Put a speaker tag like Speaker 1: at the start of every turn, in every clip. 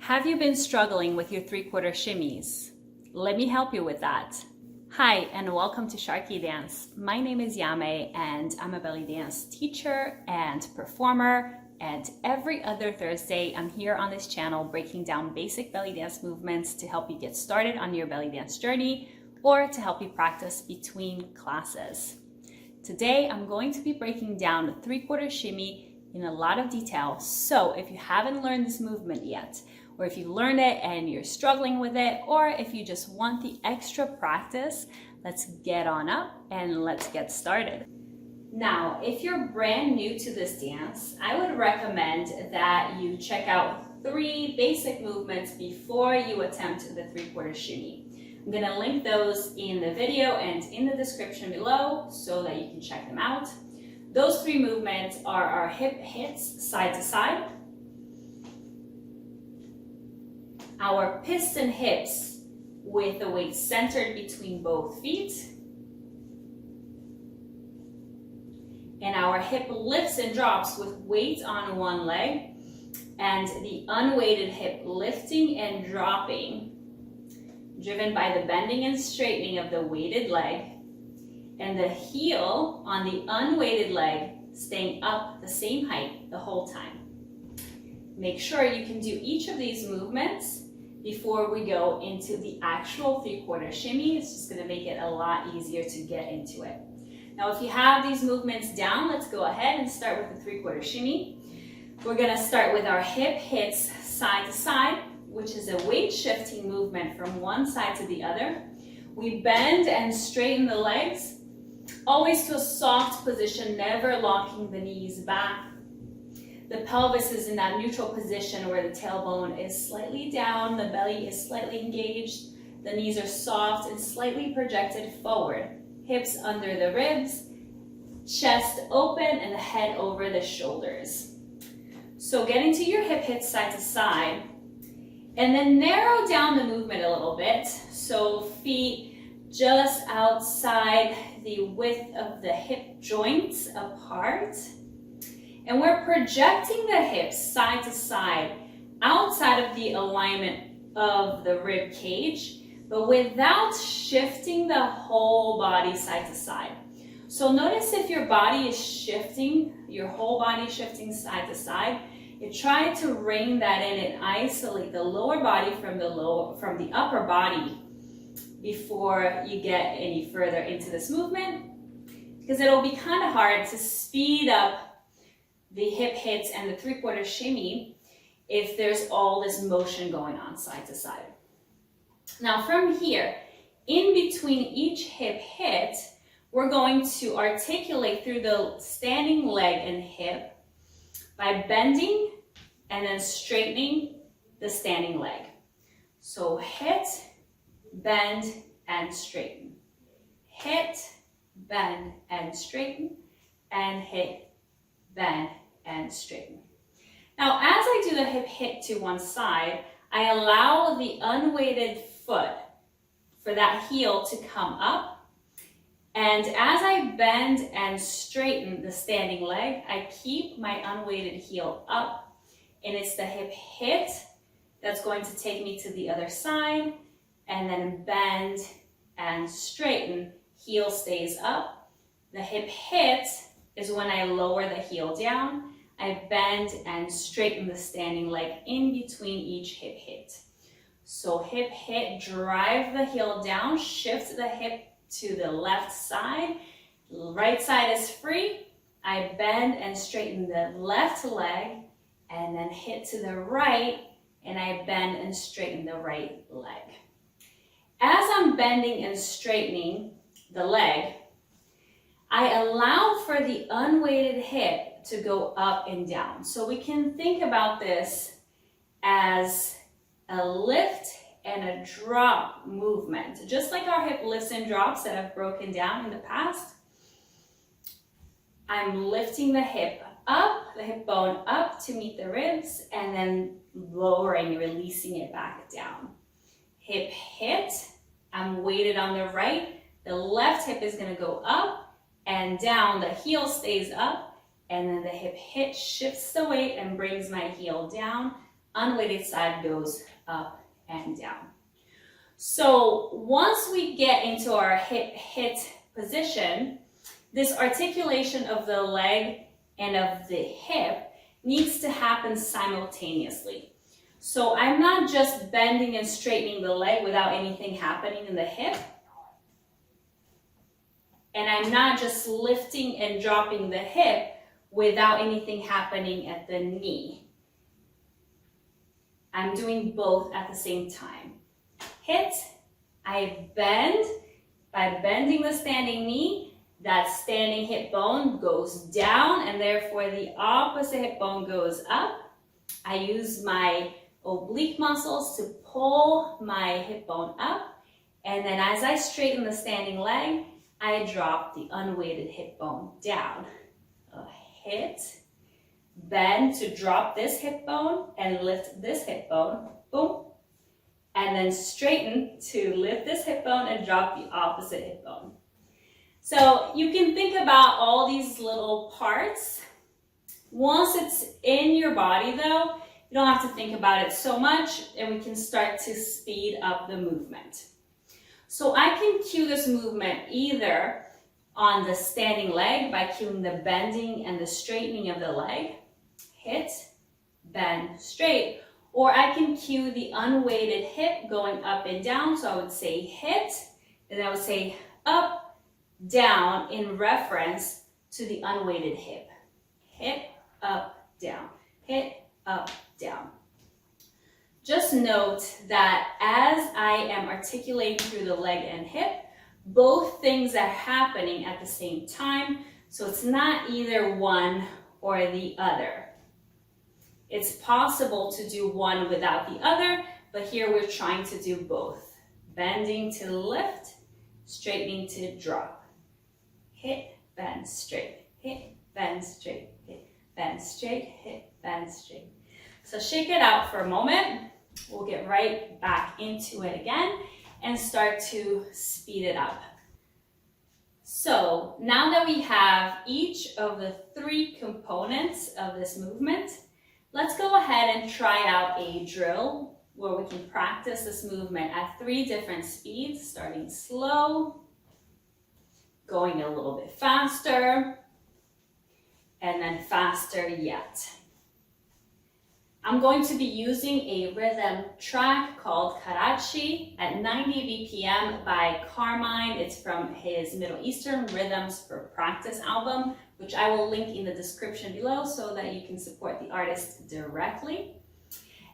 Speaker 1: Have you been struggling with your three-quarter shimmies? Let me help you with that. Hi, and welcome to SharqiDance. My name is Yame, and I'm a belly dance teacher and performer. And every other Thursday, I'm here on this channel breaking down basic belly dance movements to help you get started on your belly dance journey or to help you practice between classes. Today, I'm going to be breaking down the three-quarter shimmy in a lot of detail. So if you haven't learned this movement yet, or if you learned it and you're struggling with it, or if you just want the extra practice, let's get on up and let's get started. Now, if you're brand new to this dance, I would recommend that you check out 3 basic movements before you attempt the three-quarter shimmy. I'm gonna link those in the video and in the description below so that you can check them out. Those 3 movements are our hip hits side to side, our piston hips with the weight centered between both feet, and our hip lifts and drops with weight on one leg, and the unweighted hip lifting and dropping, driven by the bending and straightening of the weighted leg, and the heel on the unweighted leg staying up the same height the whole time. Make sure you can do each of these movements before we go into the actual three-quarter shimmy. It's just gonna make it a lot easier to get into it. Now, if you have these movements down, let's go ahead and start with the three-quarter shimmy. We're gonna start with our hip hits side to side, which is a weight shifting movement from one side to the other. We bend and straighten the legs, always to a soft position, never locking the knees back. The pelvis is in that neutral position where the tailbone is slightly down, the belly is slightly engaged, the knees are soft and slightly projected forward. Hips under the ribs, chest open, and the head over the shoulders. So get into your hip hits side to side, and then narrow down the movement a little bit. So feet just outside the width of the hip joints apart. And we're projecting the hips side to side outside of the alignment of the rib cage, but without shifting the whole body side to side. So notice if your body is shifting, your whole body shifting side to side, you try to rein that in and isolate the lower body from the upper body before you get any further into this movement, because it'll be kind of hard to speed up the hip hits and the three-quarter shimmy if there's all this motion going on side to side. Now from here, in between each hip hit, we're going to articulate through the standing leg and hip by bending and then straightening the standing leg. So hit, bend, and straighten. Hit, bend, and straighten, and hit, bend, and straighten. Now, as I do the hip hit to one side, I allow the unweighted foot for that heel to come up. And as I bend and straighten the standing leg, I keep my unweighted heel up. And it's the hip hit that's going to take me to the other side. And then bend and straighten, heel stays up. The hip hit is when I lower the heel down. I bend and straighten the standing leg in between each hip hit. So hip hit, drive the heel down, shift the hip to the left side. Right side is free. I bend and straighten the left leg and then hit to the right, and I bend and straighten the right leg. As I'm bending and straightening the leg, I allow for the unweighted hip to go up and down. So we can think about this as a lift and a drop movement. Just like our hip lifts and drops that I've broken down in the past, I'm lifting the hip up, the hip bone up to meet the ribs, and then lowering, releasing it back down. Hip hit, I'm weighted on the right, the left hip is gonna go up and down, the heel stays up, and then the hip hit shifts the weight and brings my heel down. unweighted side goes up and down. So once we get into our hip hit position, this articulation of the leg and of the hip needs to happen simultaneously. So I'm not just bending and straightening the leg without anything happening in the hip. And I'm not just lifting and dropping the hip without anything happening at the knee. I'm doing both at the same time. Hit, I bend. By bending the standing knee, that standing hip bone goes down, and therefore the opposite hip bone goes up. I use my oblique muscles to pull my hip bone up, and then as I straighten the standing leg, I drop the unweighted hip bone down. A hit, bend to drop this hip bone and lift this hip bone, boom, and then straighten to lift this hip bone and drop the opposite hip bone. So you can think about all these little parts. Once it's in your body though, you don't have to think about it so much, and we can start to speed up the movement. So I can cue this movement either on the standing leg by cueing the bending and the straightening of the leg, hit, bend, straight, or I can cue the unweighted hip going up and down. So I would say hit, and I would say up, down in reference to the unweighted hip. Hit, up, down, hit, up, down. Just note that as I am articulating through the leg and hip, both things are happening at the same time, so it's not either one or the other. It's possible to do one without the other, but here we're trying to do both. Bending to lift, straightening to drop. Hit, bend, straight, hit, bend, straight, hit, bend, straight, hit, bend, straight. So shake it out for a moment. We'll get right back into it again and start to speed it up. So now that we have each of the three components of this movement, let's go ahead and try out a drill where we can practice this movement at 3 different speeds, starting slow, going a little bit faster, and then faster yet. I'm going to be using a rhythm track called Karachi at 90 BPM by Carmine. It's from his Middle Eastern Rhythms for Practice album, which I will link in the description below so that you can support the artist directly.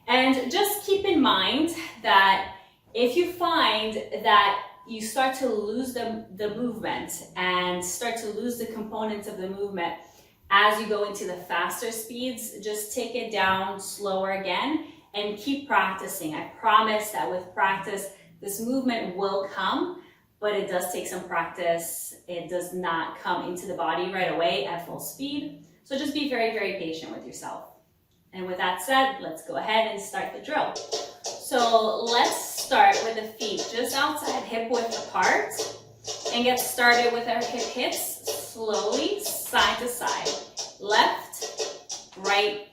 Speaker 1: And just keep in mind that if you find that you start to lose the movement and start to lose the components of the movement as you go into the faster speeds, just take it down slower again and keep practicing. I promise that with practice, this movement will come, but it does take some practice. It does not come into the body right away at full speed. So just be very, very patient with yourself. And with that said, let's go ahead and start the drill. So let's start with the feet just outside hip width apart and get started with our hip hits slowly, side to side. Left, right,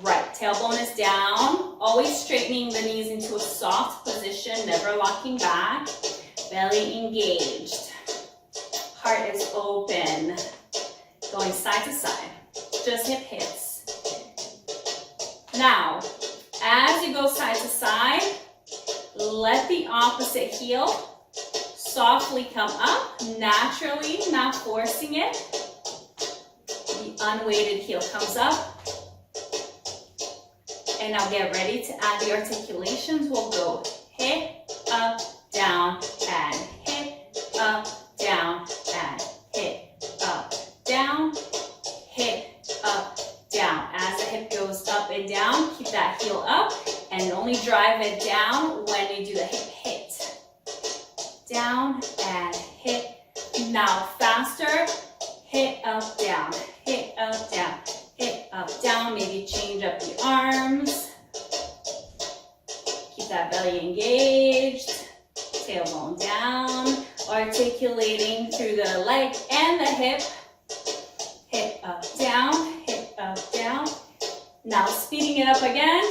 Speaker 1: right. Tailbone is down, always straightening the knees into a soft position, never locking back. Belly engaged. Heart is open. Going side to side. Just hip hits. Now, as you go side to side, let the opposite heel softly come up, naturally, not forcing it. The unweighted heel comes up. And now get ready to add the articulations. We'll go hip, up, down, and hip, up, down, and hip, up, down, hip, up, down. As the hip goes up and down, keep that heel up and only drive it down when you do the hip hit. Down and hit. Now faster. Hit up, down, hit up, down, hit up, down. Maybe change up the arms. Keep that belly engaged. Tailbone down. Articulating through the leg and the hip. Hip up, down, hip up, down. Now speeding it up again.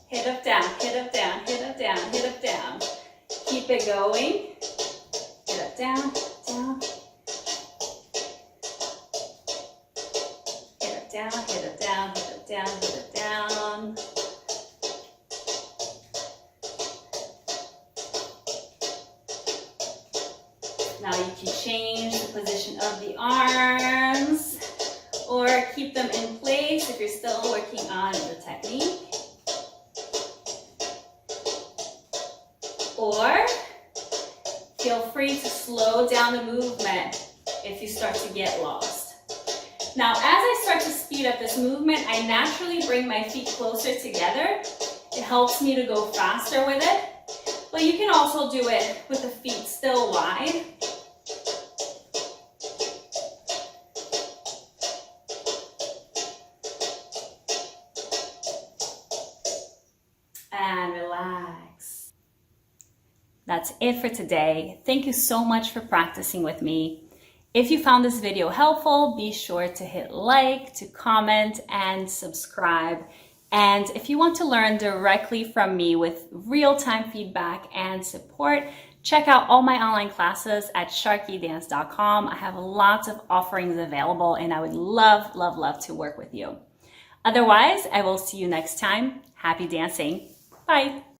Speaker 1: Hit up, down, hit up, down, hit up, down, hit up, down. Keep it going. Hit up, down, down. Hit up, down, hit up, down, hit up, down, hit up, down. Now you can change the position of the arms or keep them in place if you're still working on the technique. Or feel free to slow down the movement if you start to get lost. Now, as I start to speed up this movement, I naturally bring my feet closer together. It helps me to go faster with it, but you can also do it with the feet still wide. And relax. That's it for today. Thank you so much for practicing with me. If you found this video helpful, be sure to hit like, to comment, and subscribe. And if you want to learn directly from me with real-time feedback and support, check out all my online classes at SharqiDance.com. I have lots of offerings available, and I would love, love, love to work with you. Otherwise, I will see you next time. Happy dancing. Bye.